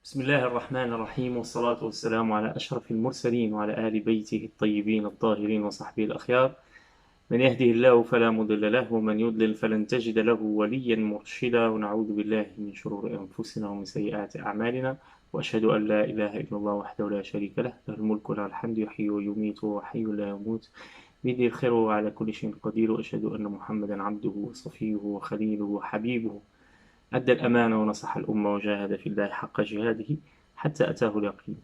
بسم الله الرحمن الرحيم، والصلاة والسلام على أشرف المرسلين وعلى آل بيته الطيبين الطاهرين وصحبه الأخيار. من يهده الله فلا مضل له، ومن يضلل فلن تجد له وليا مرشدا. ونعوذ بالله من شرور أنفسنا ومن سيئات أعمالنا، وأشهد أن لا إله إلا الله وحده لا شريك له، له الملك وله الحمد، يحيي ويميت وهو حي لا يموت، بيده الخير وهو على كل شيء قدير. وأشهد أن محمدا عبده وصفيه وخليله وحبيبه، أدى الأمانة ونصح الأمة وجاهد في الله حق جهاده حتى أتاه اليقين،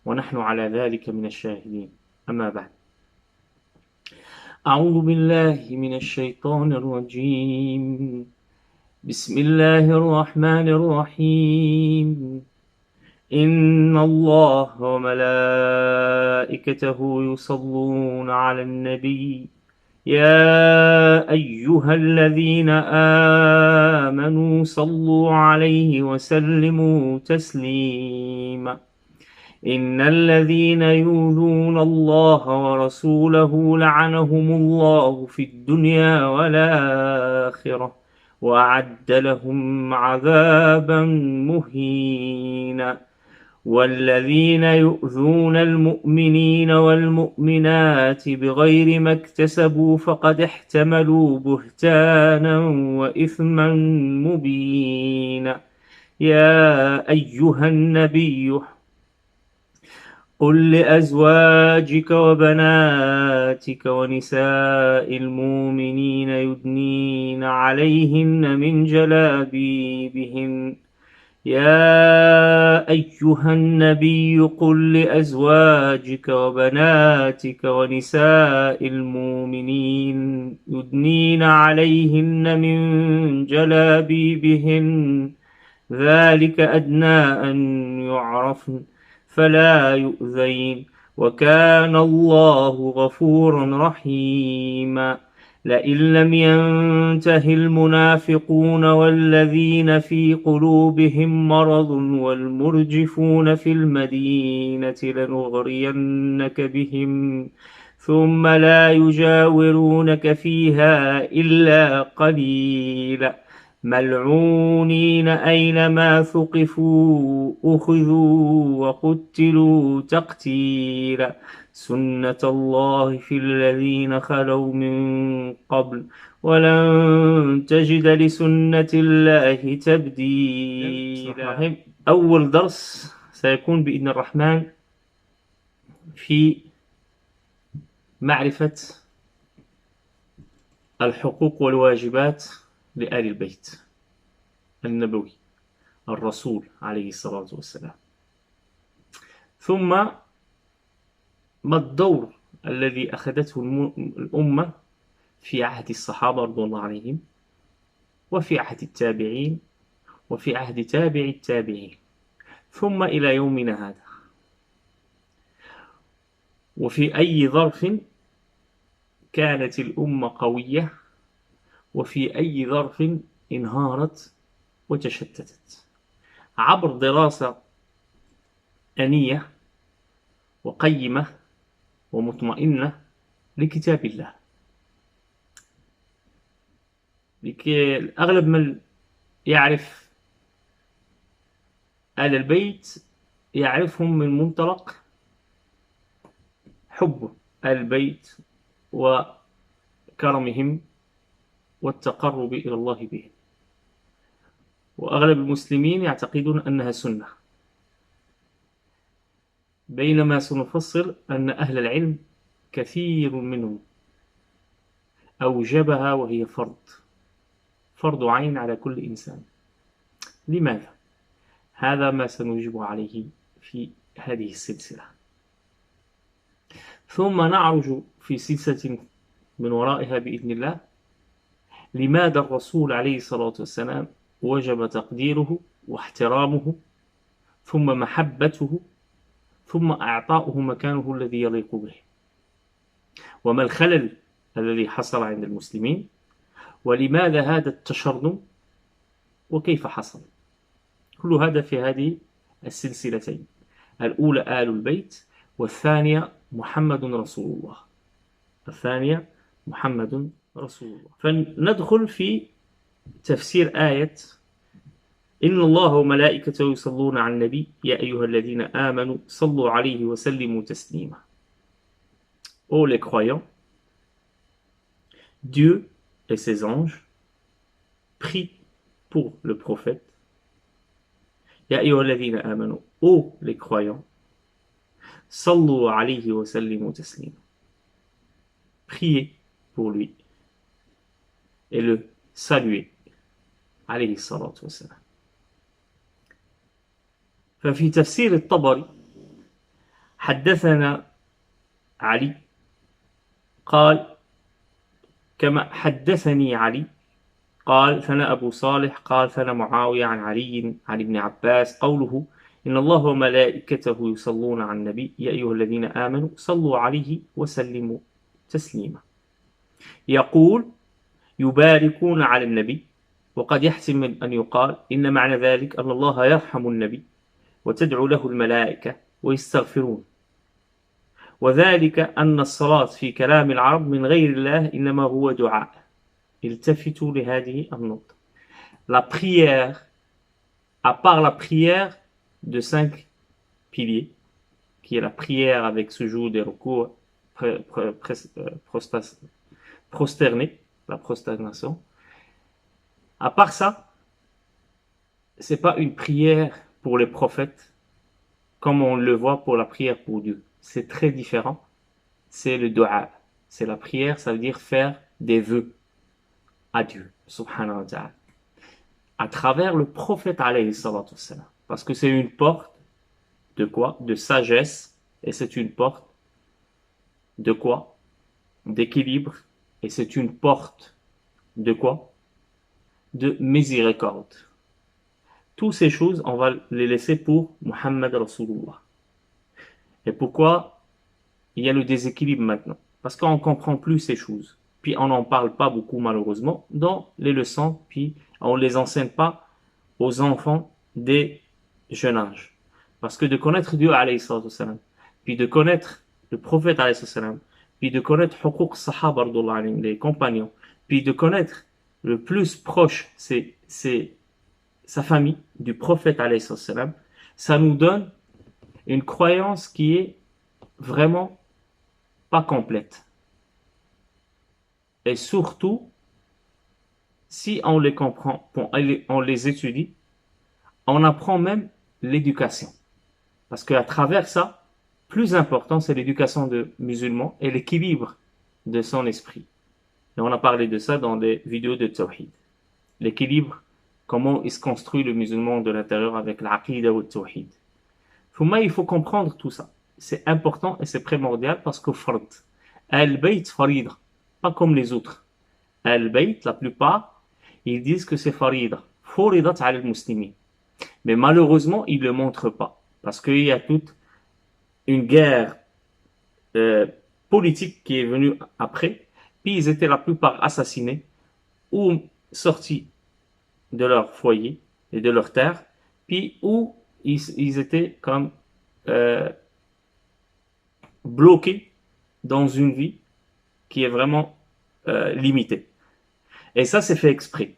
ونحن على ذلك من الشاهدين. أما بعد، أعوذ بالله من الشيطان الرجيم. بسم الله الرحمن الرحيم. إن الله وملائكته يصلون على النبي، يا أيها الذين آمنوا صلوا عليه وسلموا تسليما. إن الذين يؤذون الله ورسوله لعنهم الله في الدنيا والآخرة، وأعد لهم عذابا مهينا. والذين يؤذون المؤمنين والمؤمنات بغير ما اكتسبوا فقد احتملوا بهتانا وإثما مبينا. يا أيها النبي قل لأزواجك وبناتك ونساء المؤمنين يدنين عليهن من جلابيبهن. يا أيها النبي قل لأزواجك وبناتك ونساء المؤمنين يدنين عليهن من جلابيبهن، ذلك أدنى أن يعرفن فلا يؤذين، وكان الله غفورا رحيما. لئن لم ينته المنافقون والذين في قلوبهم مرض والمرجفون في المدينة لنغرينك بهم ثم لا يجاورونك فيها إلا قليلا، ملعونين أينما ثقفوا أخذوا وقتلوا تقتيلا. سنة الله في الذين خلوا من قبل، ولن تجد لسنة الله تبديلا. أول درس سيكون بإذن الرحمن في معرفة الحقوق والواجبات لآل البيت النبوي الرسول عليه الصلاة والسلام، ثم ما الدور الذي أخذته الأمة في عهد الصحابة رضي الله عليهم، وفي عهد التابعين، وفي عهد تابع التابعين، ثم إلى يومنا هذا، وفي أي ظرف كانت الأمة قوية، وفي أي ظرف انهارت وتشتتت، عبر دراسة أنية وقيمة ومطمئنة لكتاب الله. لكي أغلب من يعرف آل البيت يعرفهم من منطلق حب آل البيت وكرمهم والتقرب إلى الله بهم، وأغلب المسلمين يعتقدون أنها سنة، بينما سنفصل أن أهل العلم كثير منهم أوجبها وهي فرض عين على كل إنسان. لماذا؟ هذا ما سنجيب عليه في هذه السلسلة، ثم نعرج في سلسلة من ورائها بإذن الله لماذا الرسول عليه الصلاة والسلام وجب تقديره واحترامه، ثم محبته، ثم أعطاؤه مكانه الذي يليق به، وما الخلل الذي حصل عند المسلمين، ولماذا هذا التشرذم، وكيف حصل. كل هذا في هذه السلسلتين، الأولى آل البيت، والثانية محمد رسول الله. الثانية محمد رسول الله. فندخل في تفسير آية إن الله وملائكته يصلون على النبي يا أيها الذين آمنوا صلوا عليه وسلموا تسليما. Ô les croyants, Dieu et ses anges prient pour le prophète. Ya ayyuha alladhina amanu, ô les croyants, sallu alayhi wa sallimu taslima. Priez pour lui et le saluer. Alayhi salatu wa salam. ففي تفسير الطبري حدثنا علي قال كما حدثني علي قال ثنا أبو صالح قال ثنا معاوية عن علي عن ابن عباس قوله إن الله وملائكته يصلون على النبي يا أيها الذين آمنوا صلوا عليه وسلموا تسليما. يقول يباركون على النبي، وقد يحتمل أن يقال إن معنى ذلك أن الله يرحم النبي وتدعو له الملائكة ويستغفرون، وذلك أن الصلاة في كلام العرب من غير الله إنما هو دعاء. التفتوا لهذه النقطة. La prière, à part la prière de 5 piliers, qui est la prière avec sujoud et recours prosterné, la prosternation, à part ça, c'est pas une prière pour les prophètes comme on le voit pour la prière pour Dieu. C'est très différent. C'est le dua. C'est la prière, ça veut dire faire des vœux à Dieu, subhanahu wa ta'ala, à travers le prophète alayhi salatu wassalam. Parce que c'est une porte de quoi? De sagesse, et c'est une porte de quoi? D'équilibre, et c'est une porte de quoi? De miséricorde. Toutes ces choses, on va les laisser pour Muhammad Rasulullah. Et pourquoi il y a le déséquilibre maintenant? Parce qu'on ne comprend plus ces choses. Puis on n'en parle pas beaucoup malheureusement dans les leçons, puis on ne les enseigne pas aux enfants dès jeune âge. Parce que de connaître Dieu alayhi salatu salam, puis de connaître le prophète alayhi salam, puis de connaître huquq sahaba les compagnons, puis de connaître le plus proche, c'est sa famille du prophète alayhi salam, ça nous donne une croyance qui est vraiment pas complète. Et surtout, si on les comprend, on les étudie, on apprend même l'éducation. Parce qu'à travers ça, plus important, c'est l'éducation de musulmans et l'équilibre de son esprit. Et on a parlé de ça dans des vidéos de Tawhid. L'équilibre, comment il se construit le musulman de l'intérieur avec l'aqida ou le Tawhid. Il faut comprendre tout ça. C'est important et c'est primordial parce que fard, al-bayt farida, pas comme les autres. Al-bayt, la plupart, ils disent que c'est farida, furidat ala al-muslimin. Mais malheureusement, ils ne le montrent pas. Parce qu'il y a toute une guerre politique qui est venue après. Puis ils étaient la plupart assassinés ou sortis de leur foyer et de leur terre. Puis où ils étaient comme bloqués dans une vie qui est vraiment limitée. Et ça, c'est fait exprès.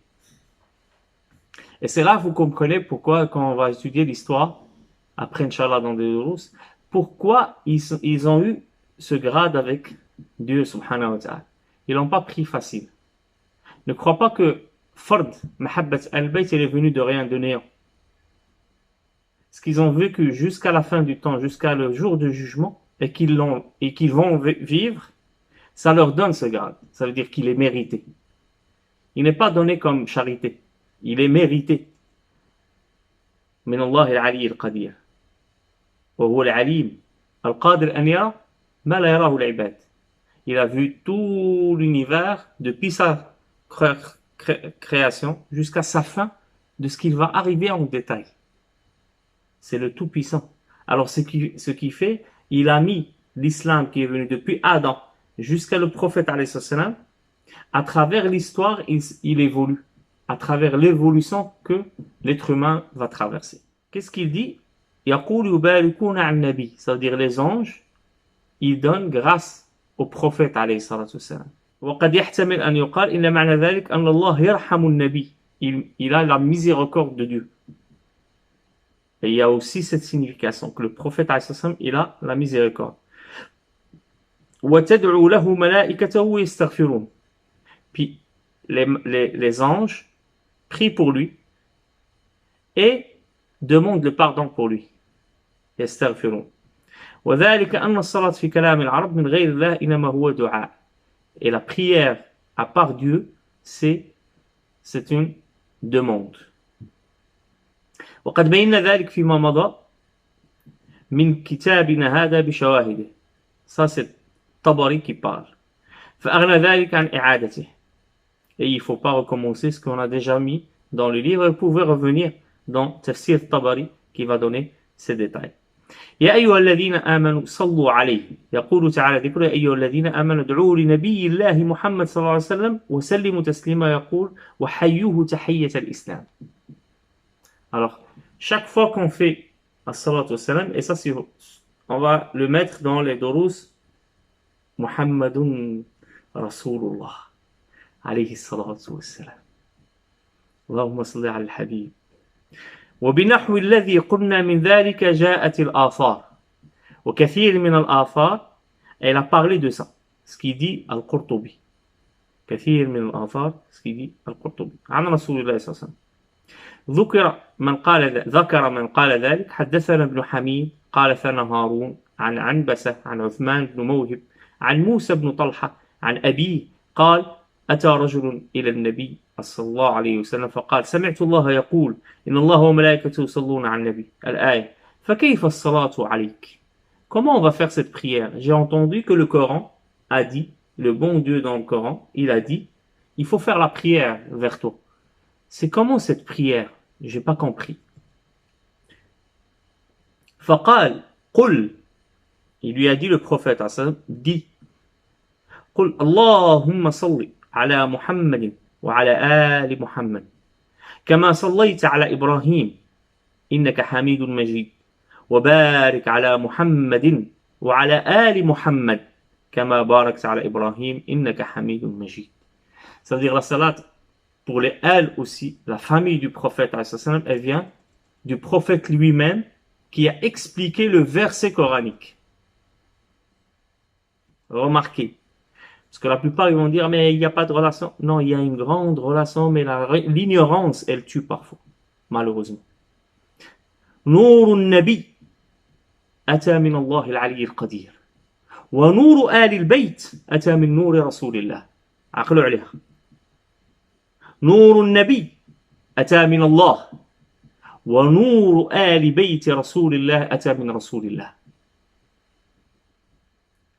Et c'est là que vous comprenez pourquoi, quand on va étudier l'histoire, après Inch'Allah dans des durus, pourquoi ils ont eu ce grade avec Dieu subhanahu wa ta'ala. Ils l'ont pas pris facile. Ne crois pas que Fard, Mahabbat al-Bayt, il est venu de rien, de néant. Ce qu'ils ont vécu jusqu'à la fin du temps, jusqu'à le jour du jugement, et qu'ils vont vivre, ça leur donne ce grade. Ça veut dire qu'il est mérité. Il n'est pas donné comme charité. Il est mérité. Min Allah al-Ali al-Qadir. Wa huwa al-Alim al-Qadir an yara ma la yarahu al-ibad. Il a vu tout l'univers depuis sa création jusqu'à sa fin, de ce qu'il va arriver en détail. C'est le Tout-Puissant. Alors ce qui fait, il a mis l'islam qui est venu depuis Adam jusqu'à le prophète alayhi salam. À travers l'histoire, il évolue. À travers l'évolution que l'être humain va traverser. Qu'est-ce qu'il dit? يقول يباركون على النبي. Ça veut dire les anges, ils donnent grâce au prophète عليه الصلاة والسلام. وقد يحتمل أن يقال إن معنى ذلك أن الله يرحم النبي. il a la miséricorde de Dieu. Et il y a aussi cette signification que le prophète il a la miséricorde. وَتَدْعُو لَهُ مَلَائِكَتَهُ يَسْتَغْفِرُونَ. Puis les anges prient pour lui et demandent le pardon pour lui. يستغفرون. وذلك أن الصلاة في كلام العرب من غير الله إنما هو دعاء. Et la prière à part Dieu, c'est une demande. وقد بينا ذلك فيما مضى من كتابنا هذا بشواهده. Ça c'est Tabari qui parle. فأغنى ذلك عن إعادته. Et il ne faut pas recommencer ce qu'on a déjà mis dans le livre. Vous pouvez revenir dans Tafsir Tabari qui va donner ces détails. يا أيها الذين آمنوا صلوا عليه. يقول تعالى ذكر يا أيها الذين آمنوا ادعوا لنبي الله محمد صلى الله عليه وسلم وسلموا تسليما يقول وحيوه تحية الإسلام. Alors, chaque fois qu'on fait as-salat wa salam, et ça on va le mettre dans les durus Muhammadun Rasulullah alayhi salatu wa salam. Allahumma salli ala al-habib. وبنحو الذي قلنا من ذلك جاءت الآثار وكثير من الآثار. Elle a parlé de ça, ce qui dit Al-Qurtubi. كثير من الآثار, ce qui dit Al-Qurtubi. عن رسول الله صلى الله عليه وسلم. ذكر من قال ذلك. حدثنا ابن حميد قال ثنا هارون عن عنبسة عن عثمان بن موهب عن موسى بن طلحة عن أبيه قال أتى رجل إلى النبي صلى الله عليه وسلم فقال سمعت الله يقول إن الله وملائكته يصلون على النبي الآية فكيف الصلاة عليك. Comment on va faire cette prière? J'ai entendu que le Coran a dit, le bon Dieu dans le Coran, il a dit, il faut faire la prière vers toi. C'est comment cette prière? J'ai pas compris. فقال قل. Il lui a dit le prophète, dit قل اللهم صل على محمد وعلى آل محمد كما صليت على إبراهيم إنك حميد مجيد وبارك على محمد وعلى آل محمد كما باركت على إبراهيم إنك حميد مجيد. Ça veut dire la salat pour les Al aussi, la famille du prophète, elle vient du prophète lui-même qui a expliqué le verset coranique. Remarquez. Parce que la plupart ils vont dire mais il n'y a pas de relation. Non, il y a une grande relation, mais l'ignorance elle tue parfois, malheureusement. نور النبي أتى من الله العلي القدير ونور آل البيت أتى من نور رسول الله. عقلوا عليها. نور النبي أتى من الله ونور آل بيت رسول الله أتى من رسول الله.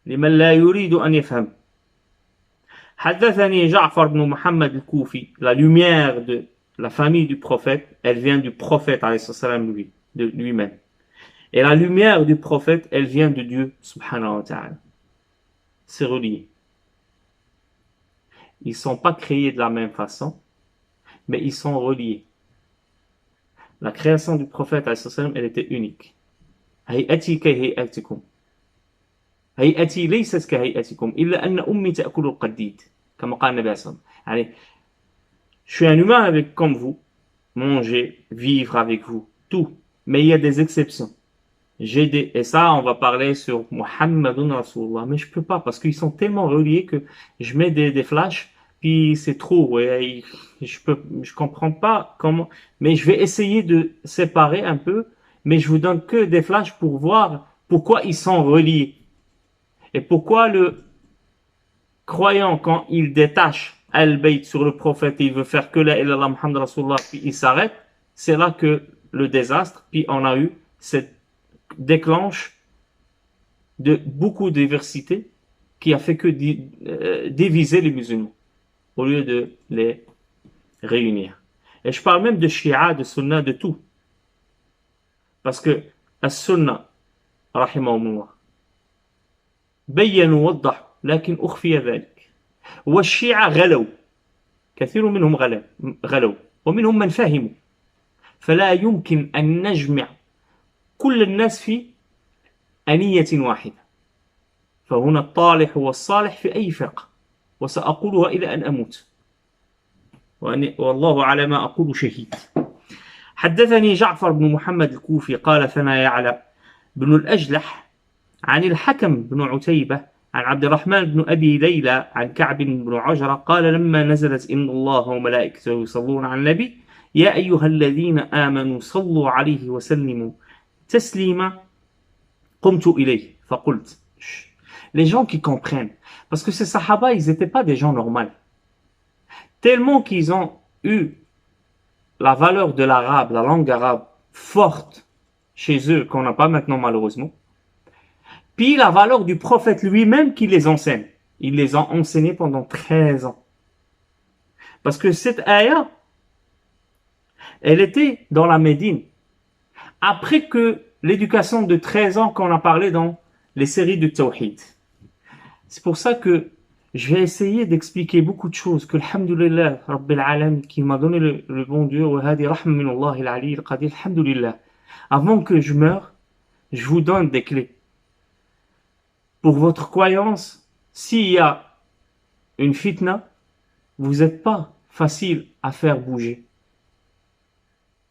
لمن لا يريد أن يفهم. حدثني جعفر بن محمد الكوفي. La lumière de la famille du prophète, elle vient du prophète de lui-même. Et la lumière du prophète, elle vient de Dieu subhanahu wa ta'ala. C'est relié. Ils ne sont pas créés de la même façon, mais ils sont reliés. La création du prophète elle était unique. هيئتي كهيئتكم هيئتي ليست كهيئتكم إلا أن أمي تأكل القديد كما قال النبي صلى الله عليه وسلم. Je suis un humain avec comme vous, manger, vivre avec vous, tout. Mais il y a des exceptions. Et ça, on va parler sur Muhammadun Rasulullah. Mais je peux pas parce qu'ils sont tellement reliés que je mets des flashs, puis c'est trop. Ouais, je comprends pas comment. Mais je vais essayer de séparer un peu. Mais je vous donne que des flashs pour voir pourquoi ils sont reliés. Et pourquoi le croyant, quand il détache Al-Bayt sur le prophète et il veut faire que la ilaha Muhammad Rasulullah, puis il s'arrête, c'est là que le désastre, puis on a eu cette déclenche de beaucoup de diversité qui a fait que diviser les musulmans au lieu de les réunir. Et je parle même de Shia, de Sunna, de tout. Parce que As-Sunna, rahimahumullah, بيّنوا وضحوا لكن أخفي ذلك. والشيعة غلوا، كثير منهم غلوا ومنهم من فهموا. فلا يمكن أن نجمع كل الناس في أنية واحدة. فهنا الطالح والصالح في أي فرقة، وسأقولها إلى أن أموت. والله على ما أقول شهيد. حدثني جعفر بن محمد الكوفي قال ثنا يعلى بن الأجلح عن الحكم بن عتيبة عن عبد الرحمن بن أبي ليلى عن كعب بن عجرة قال لما نزلت إن الله وملائكته يصلون على النبي يا أيها الذين آمنوا صلوا عليه وسلموا تسليما قمت إليه فقلت. Les gens qui comprennent, parce que ces sahaba, ils n'étaient pas des gens normaux. Tellement qu'ils ont eu la valeur de l'arabe, la langue arabe, forte chez eux, qu'on n'a pas maintenant malheureusement. Puis la valeur du prophète lui-même qui les enseigne. Il les a enseignés pendant 13 ans. Parce que cette ayah, elle était dans la Médine. Après que l'éducation de 13 ans qu'on a parlé dans les séries de Tawhid. C'est pour ça que je vais essayer d'expliquer beaucoup de choses que alhamdulillah rabbil alamin qui m'a donné le bon Dieu wa hadi rahma min Allah al-ali al-qadir alhamdulillah. Avant que je meure, je vous donne des clés. Pour votre croyance, s'il y a une fitna, vous n'êtes pas facile à faire bouger.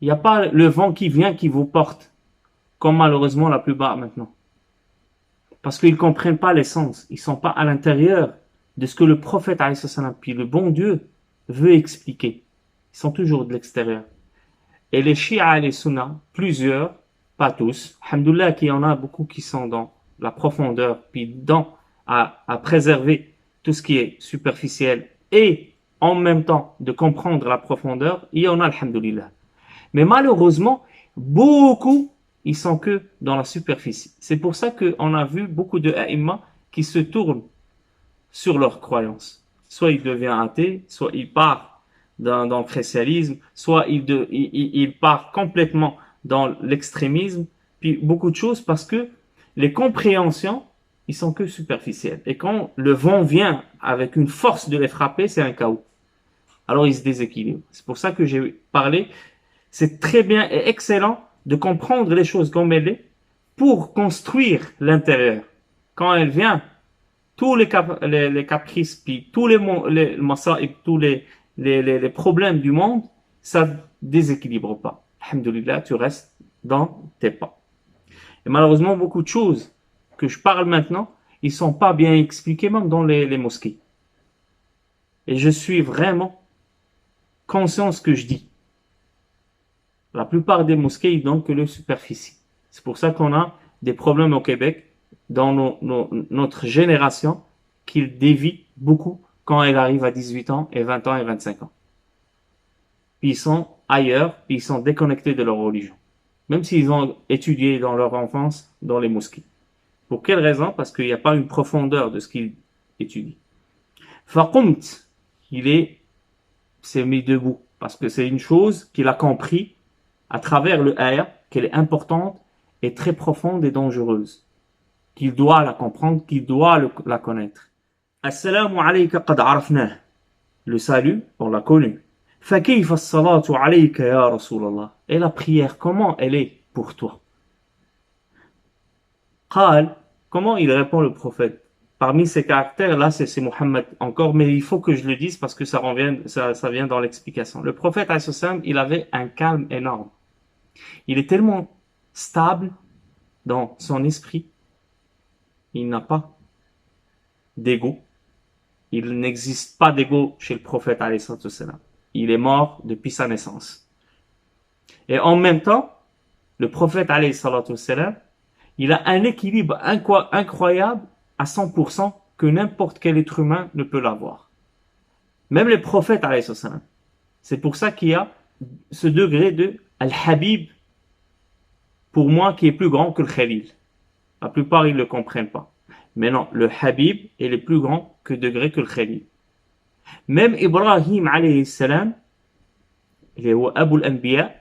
Il n'y a pas le vent qui vient qui vous porte, comme malheureusement la plupart maintenant. Parce qu'ils ne comprennent pas l'essence. Ils ne sont pas à l'intérieur de ce que le prophète, puis le bon Dieu, veut expliquer. Ils sont toujours de l'extérieur. Et les Shia et les Sunna, plusieurs, pas tous, alhamdoulilah qu'il y en a beaucoup qui sont dans la profondeur, puis à préserver tout ce qui est superficiel et en même temps de comprendre la profondeur, il y en a alhamdoulilah. Mais malheureusement, beaucoup, ils sont que dans la superficie. C'est pour ça qu'on a vu beaucoup de a'imma qui se tournent sur leurs croyances. Soit il devient athée, soit il part dans le chrétianisme, soit il part complètement dans l'extrémisme, puis beaucoup de choses parce que les compréhensions, ils sont que superficielles. Et quand le vent vient avec une force de les frapper, c'est un chaos. Alors ils se déséquilibrent. C'est pour ça que j'ai parlé. C'est très bien et excellent de comprendre les choses comme elles sont pour construire l'intérieur. Quand elle vient, tous les caprices, puis tous les masaïb, tous les problèmes du monde, ça ne déséquilibre pas. Alhamdulillah, tu restes dans tes pas. Et malheureusement, beaucoup de choses que je parle maintenant, ils ne sont pas bien expliqués même dans les mosquées. Et je suis vraiment conscient de ce que je dis. La plupart des mosquées, ils donnent que le superficie. C'est pour ça qu'on a des problèmes au Québec, dans notre génération, qu'ils dévient beaucoup quand elle arrive à 18 ans et 20 ans et 25 ans. Puis ils sont ailleurs, puis ils sont déconnectés de leur religion. Même s'ils ont étudié dans leur enfance dans les mosquées. Pour quelle raison? Parce qu'il n'y a pas une profondeur de ce qu'ils étudient. Faqomt, s'est mis debout. Parce que c'est une chose qu'il a compris à travers le ayah, qu'elle est importante et très profonde et dangereuse. Qu'il doit la comprendre, qu'il doit la connaître. Assalamu alayka qad arafnah. Le salut, on l'a connu. فكيف الصلاة عليك يا رسول الله. Et la prière, comment elle est pour toi? قال, comment il répond le prophète? Parmi ces caractères, là c'est Muhammad encore, mais il faut que je le dise parce que ça vient dans l'explication. Le prophète, il avait un calme énorme. Il est tellement stable dans son esprit. Il n'a pas d'ego. Il n'existe pas d'ego chez le prophète, alayhi salam. Il est mort depuis sa naissance. Et en même temps, le prophète, alayhi salam, il a un équilibre incroyable à 100% que n'importe quel être humain ne peut l'avoir. Même les prophètes, alayhi salam. C'est pour ça qu'il y a ce degré de Al-Habib, pour moi, qui est plus grand que le Khalil. La plupart, ils ne le comprennent pas. Mais non, le Habib est plus grand que degré que le Khalil. Même Ibrahim, alayhi salam, il est Abu al-Anbiya,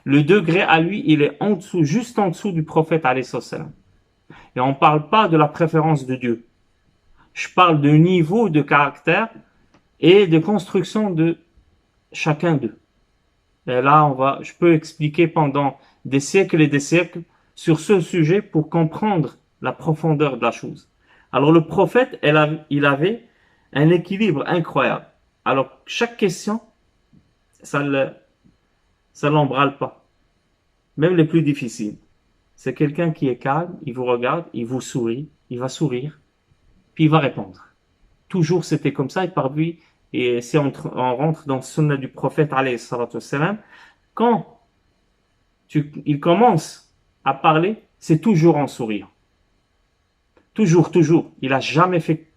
le degré à lui, il est en dessous, juste en dessous du prophète, alayhi salam. Et on ne parle pas de la préférence de Dieu. Je parle de niveau de caractère et de construction de chacun d'eux. Et là, je peux expliquer pendant des siècles et des siècles sur ce sujet pour comprendre la profondeur de la chose. Alors le prophète, il avait un équilibre incroyable. Alors, chaque question, ça l'embralle pas. Même les plus difficiles. C'est quelqu'un qui est calme, il vous regarde, il vous sourit, il va sourire, puis il va répondre. Toujours c'était comme ça, et parmi, et si on rentre dans le sunna du prophète, alayhi salatu wassalam, quand il commence à parler, c'est toujours en souriant. Toujours, toujours. Il a jamais fait,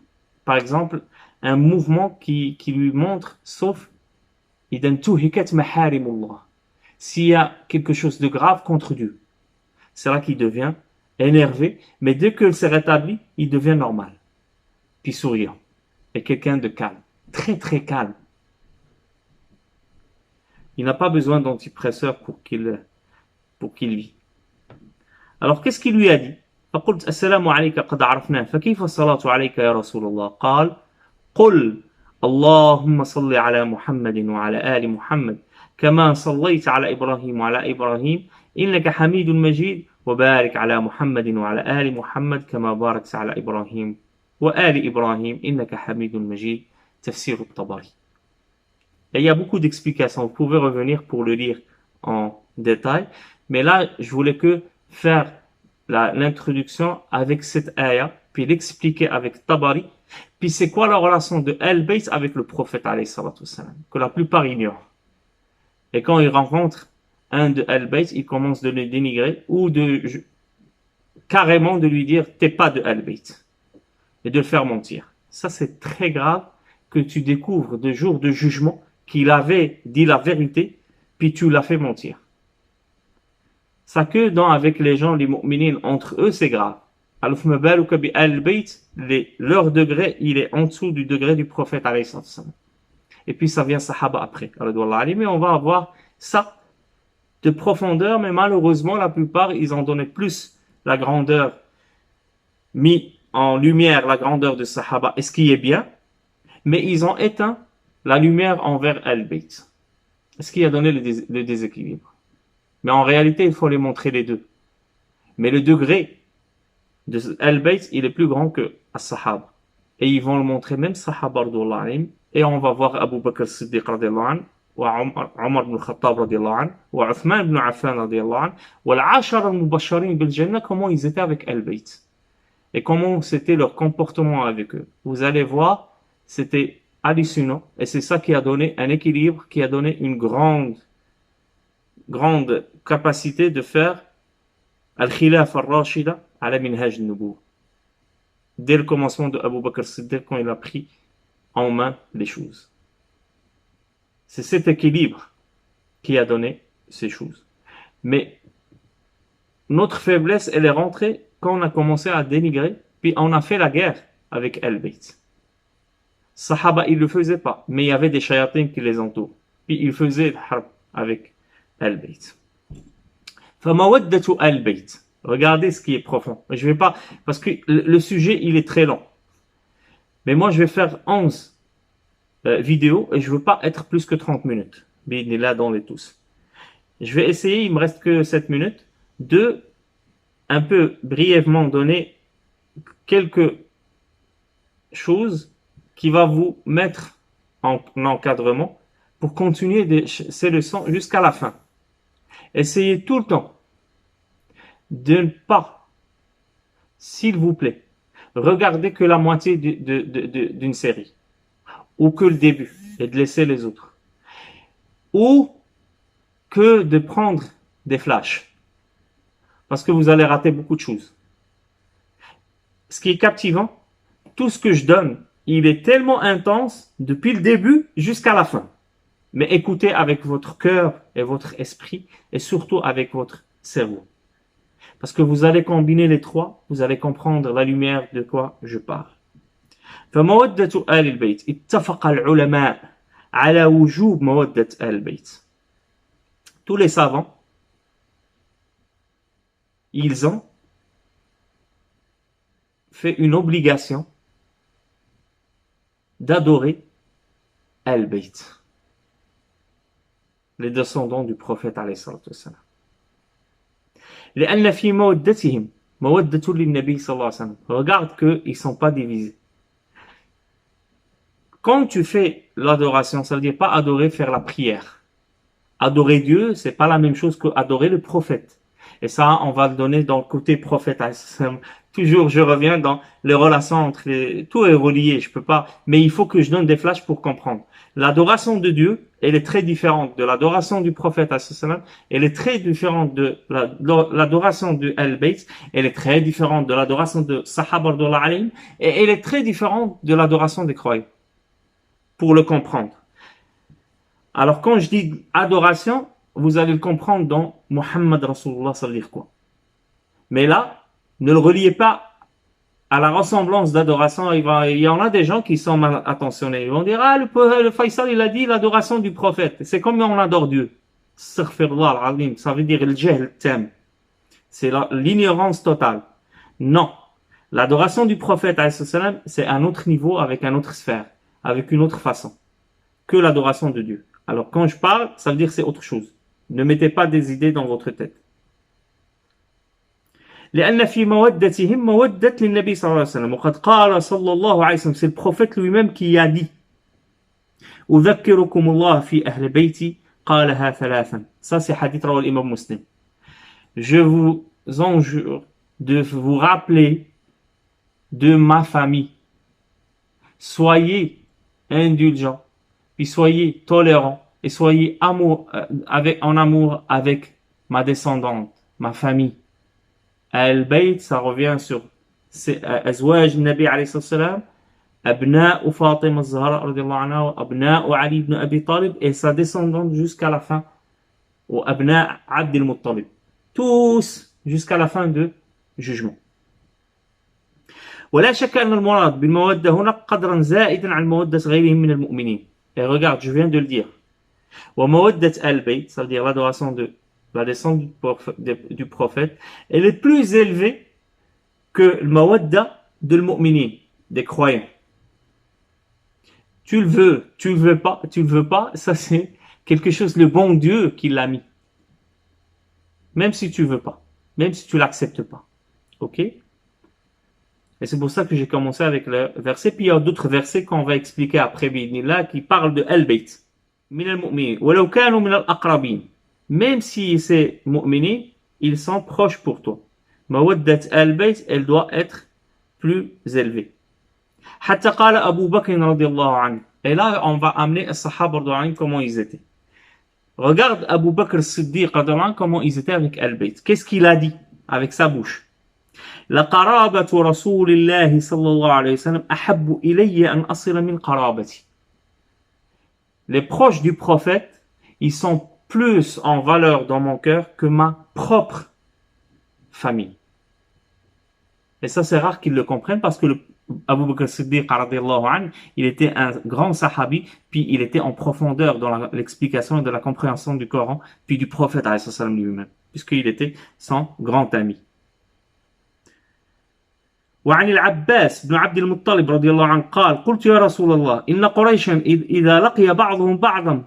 par exemple, un mouvement qui lui montre, sauf, s'il y a quelque chose de grave contre Dieu. C'est là qu'il devient énervé, mais dès qu'il s'est rétabli, il devient normal, puis souriant, et quelqu'un de calme, très très calme. Il n'a pas besoin d'antidépresseurs pour qu'il vit. Alors qu'est-ce qu'il lui a dit? فقلت السلام عليك قد عرفناه فكيف الصلاة عليك يا رسول الله قال قل اللهم صل على محمد وعلى آل محمد كما صليت على إبراهيم وعلى إبراهيم إنك حميد مجيد وبارك على محمد وعلى آل محمد كما باركت على إبراهيم وآل إبراهيم إنك حميد مجيد تفسير الطبري. Et il y a beaucoup d'explications. Vous pouvez revenir pour le lire en détail. Mais là, je voulais que faire l'introduction avec cette ayah, puis l'expliquer avec Tabari. Puis c'est quoi la relation de Al-Bayt avec le prophète alayhi salatu wassalam, que la plupart ignorent. Et quand ils rencontrent un de Al-Bayt, ils commencent de le dénigrer ou carrément de lui dire t'es pas de Al-Bayt et de le faire mentir. Ça c'est très grave que tu découvres de jour de jugement qu'il avait dit la vérité, puis tu l'as fait mentir. Ça que avec les gens, les mu'minines, entre eux, c'est grave. Alors, leur degré, il est en dessous du degré du prophète, alayhi sallam. Et puis, ça vient sahaba après. Mais on va avoir ça de profondeur, mais malheureusement, la plupart, ils ont donné plus la grandeur, mis en lumière la grandeur de sahaba, et ce qui est bien, mais ils ont éteint la lumière envers Al-Bayt. Ce qui a donné le déséquilibre. Mais en réalité, il faut les montrer les deux. Mais le degré de Al-Bayt, il est plus grand que As-Sahaba. Et ils vont le montrer même Sahaba radiyallahu anhum. Et on va voir Abu Bakr as-Siddiq radiyallahu anhu, wa Omar ibn al-Khattab radiyallahu anhu, wa Uthman ibn Affan radiyallahu anhu, wa al-Ashara al-Mubashirin bil Jannah, comment ils étaient avec Al-Bayt. Et comment c'était leur comportement avec eux. Vous allez voir, c'était hallucinant. Et c'est ça qui a donné un équilibre, qui a donné une grande capacité de faire Al-Khilaf al-Rashida ala minhaj al-Nubuwwa. Dès le commencement de Abu Bakr Siddiq, quand il a pris en main les choses. C'est cet équilibre qui a donné ces choses. Mais notre faiblesse, elle est rentrée quand on a commencé à dénigrer, puis on a fait la guerre avec Al-Bayt. Sahaba, ils ne le faisaient pas, mais il y avait des shayatins qui les entourent. Puis ils faisaient le harb avec Al-Bayt. فَمَوَدَّةُ Al-Bayt. Regardez ce qui est profond. Je vais pas, parce que le sujet, il est très long. Mais moi, je vais faire 11 vidéos et je veux pas être plus que 30 minutes. Mais il est là dans les tous. Je vais essayer, il me reste que 7 minutes, de un peu brièvement donner quelques choses qui va vous mettre en encadrement pour continuer ces leçons jusqu'à la fin. Essayez tout le temps de ne pas, s'il vous plaît, regarder que la moitié d'une série, ou que le début, et de laisser les autres, ou que de prendre des flashs, parce que vous allez rater beaucoup de choses. Ce qui est captivant, tout ce que je donne, il est tellement intense depuis le début jusqu'à la fin. Mais écoutez avec votre cœur et votre esprit, et surtout avec votre cerveau. Parce que vous allez combiner les trois, vous allez comprendre la lumière de quoi je parle. فمودة آل البيت اتفق العلماء على وجوب مودة آل البيت. Tous les savants, ils ont fait une obligation d'adorer Al-Bayt, les descendants du prophète alayhi salatu wassalam. لأن في مودتهم مودة للنبي صلى الله عليه وسلم. Regarde qu'ils ne sont pas divisés. quand tu fais l'adoration, ça veut dire pas adorer, faire la prière. Adorer Dieu, c'est pas la même chose que adorer le prophète. Et ça, on va le donner dans le côté prophète. Toujours, je reviens dans les relations entre les... Tout est relié, je peux pas... Mais il faut que je donne des flashs pour comprendre. L'adoration de Dieu, elle est très différente de l'adoration du prophète, elle est très différente de l'adoration de Al-Bayt, elle est très différente de l'adoration de Sahaba radhiyallahu anhum, et elle est très différente de l'adoration des croyants. Pour le comprendre. Alors, quand je dis adoration, vous allez le comprendre dans Muhammad Rasulullah, ça veut dire quoi. Mais là, ne le reliez pas à la ressemblance d'adoration. Il y en a des gens qui sont mal attentionnés. Ils vont dire, ah, le Faisal, il a dit l'adoration du prophète. C'est comme on adore Dieu. Astaghfirullah al-azim. Ça veut dire le jahl tam. C'est l'ignorance totale. Non. L'adoration du prophète, c'est un autre niveau avec une autre sphère, avec une autre façon que l'adoration de Dieu. Alors, quand je parle, ça veut dire que c'est autre chose. Ne mettez pas des idées dans votre tête. لأن في مودتهم مودة للنبي صلى الله عليه وسلم وقد قال صلى الله عليه وسلم, c'est le prophète lui-même qui a dit أذكركم الله في أهل بيتي قالها ثلاثا. Ça c'est hadith رواه الإمام مسلم. Je vous enjure de vous rappeler de ma famille. Soyez indulgents, puis soyez tolérants et soyez en amour avec ma descendante, ma famille. Al-Bayt, ça revient sur Azwaj Nabi alayhi salam, Abna'u Fatima Zahra radiyallahu anha, Abna'u Ali ibn Abi Talib, et sa descendante jusqu'à la fin, ou Abna' Abd al-Muttalib. Tous jusqu'à la fin du jugement. ولا شك أن المراد بالمودة هنا قدرا زائدا عن مودة غيرهم من المؤمنين. Et regarde, je viens de le dire. ومودة Al-Bayt, ça veut dire l'adoration de la descente du prophète, elle est plus élevée que le mawadda de l'mu'minin, des croyants. Tu le veux, tu le veux pas, ça c'est quelque chose, le bon Dieu qui l'a mis. Même si tu veux pas, même si tu l'acceptes pas. Ok? Et c'est pour ça que j'ai commencé avec le verset, puis il y a d'autres versets qu'on va expliquer après, là, qui parlent de Al-Bayt. Min al-mu'minin, walau kanu min al-aqrabin. Même si c'est mu'mini, ils sont proches pour toi. Mawaddat al-bayt, elle doit être plus élevée. Hatta qala Abu Bakr radiyallahu anhu. Et là, on va amener les sahaba radiyallahu anhu comment ils étaient. Regarde Abu Bakr Siddiq radiyallahu anhu comment ils étaient avec al-bayt. Qu'est-ce qu'il a dit avec sa bouche? La qarabatu rasulillahi sallallahu alayhi wa sallam ahabbu ilayya an asila min qarabati. Les proches du prophète, ils sont plus en valeur dans mon cœur que ma propre famille. Et ça, c'est rare qu'ils le comprennent parce que Abu Bakr Siddiq, il était un grand sahabi, puis il était en profondeur dans l'explication et de la compréhension du Coran, puis du prophète lui-même, puisqu'il était son grand ami. وعن العباس بن عبد المطلب رضي الله عنه قال قلت يا رسول الله إن قريشا إذا لقي بعضهم بعضا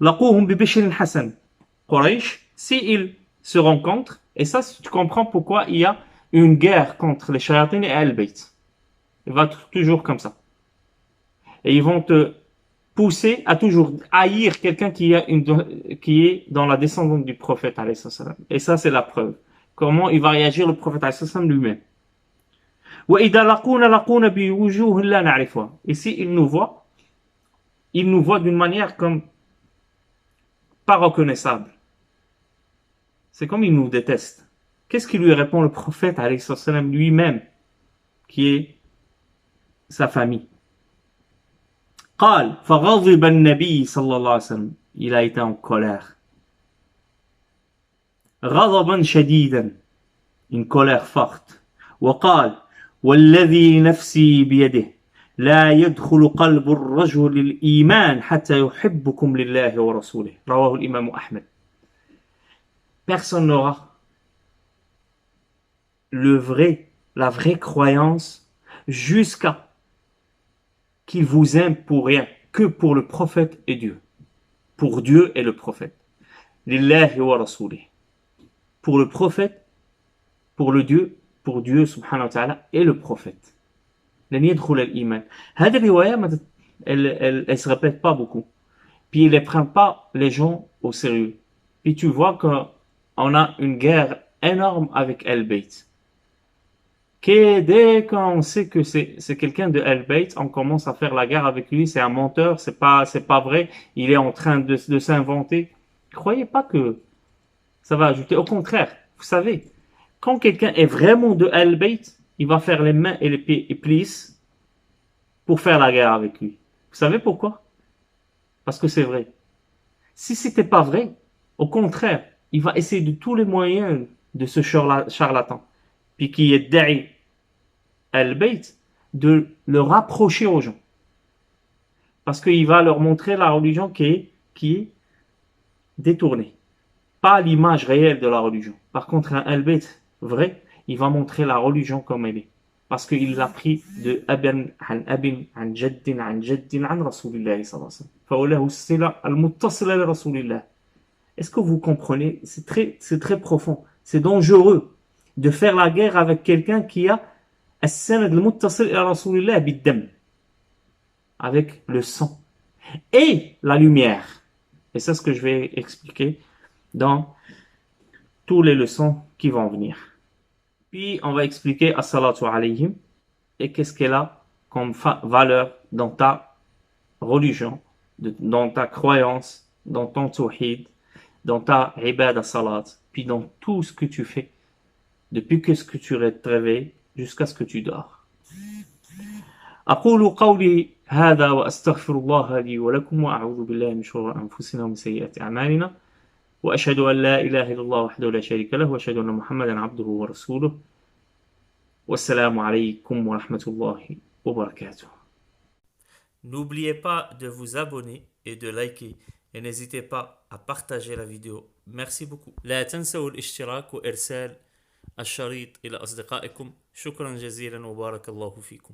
لقوهم ببشر حسن. Quraysh, s'ils se rencontrent, et ça tu comprends pourquoi il y a une guerre contre les shayatins et Al-Bayt. Il va être toujours comme ça. Et ils vont te pousser à toujours haïr quelqu'un qui est dans la descendante du prophète alayhi salam. Et ça c'est la preuve. Comment il va réagir le prophète alayhi salam lui-même. وإذا لقونا بوجوه لا نعرفها. Et s'ils nous voient, ils nous voient d'une manière comme pas reconnaissable. C'est comme ils nous détestent. Qu'est-ce qui lui répond le prophète alayhi salam lui-même, qui est sa famille? قال فغضب النبي صلى الله عليه وسلم. Il a été en colère. غضبا شديدا. Une colère forte. وقال والذي نفسي بيده لا يدخل قلب الرجل الإيمان حتى يحبكم لله ورسوله. رواه الإمام أحمد. Personne n'aura la vraie croyance jusqu'à qu'il vous aime pour rien, que pour le prophète et Dieu. Pour Dieu et le prophète. Lillahi wa rasoulih. Pour le prophète, pour Dieu subhanahu wa ta'ala et le prophète. لن يدخل الإيمان. هذه الرواية elles se répètent pas beaucoup. Puis ils ne prennent pas les gens au sérieux. Puis tu vois qu'on a une guerre énorme avec Al-Bayt. Dès qu'on sait que c'est quelqu'un de Al-Bayt, on commence à faire la guerre avec lui, c'est un menteur, c'est pas vrai, il est en train de s'inventer. Croyez pas que ça va ajouter. Au contraire, vous savez, quand quelqu'un est vraiment de Al-Bayt, il va faire les mains et les pieds et plisses pour faire la guerre avec lui. Vous savez pourquoi? Parce que c'est vrai. Si c'était pas vrai, au contraire, il va essayer de tous les moyens de ce charlatan, puis qui est da'i al-Bayt, de le rapprocher aux gens. Parce qu'il va leur montrer la religion qui est détournée. Pas l'image réelle de la religion. Par contre, un al-Bayt vrai, il va montrer la religion comme elle est. Parce qu'il l'a pris de abin, an jaddin, an jaddin, an Rasulillah sallallahu alayhi wa sallam. Fa'ulahu al-muttasila li Rasulillah. Est-ce que vous comprenez? C'est très profond. C'est dangereux de faire la guerre avec quelqu'un qui a avec le sang et la lumière. Et c'est ce que je vais expliquer dans toutes les leçons qui vont venir. Puis on va expliquer as-salatu alayhim et qu'est-ce qu'elle a comme valeur dans ta religion, dans ta croyance, dans ton tawhid, dans ta ibad as-salat, puis dans tout ce que tu fais depuis que ce que tu te réveilles jusqu'à ce que tu dors. أقول قولي هذا وأستغفر الله لي ولكم وأعوذ بالله من شرور أنفسنا ومن سيئات أعمالنا وأشهد أن لا إله إلا الله وحده لا شريك له وأشهد أن محمدا عبده ورسوله والسلام عليكم ورحمة الله وبركاته. N'oubliez pas de vous abonner et de liker et n'hésitez pas à partager la vidéo. Merci beaucoup. لا تنسوا الاشتراك وإرسال الشريط إلى أصدقائكم. شكرا جزيلا وبارك الله فيكم.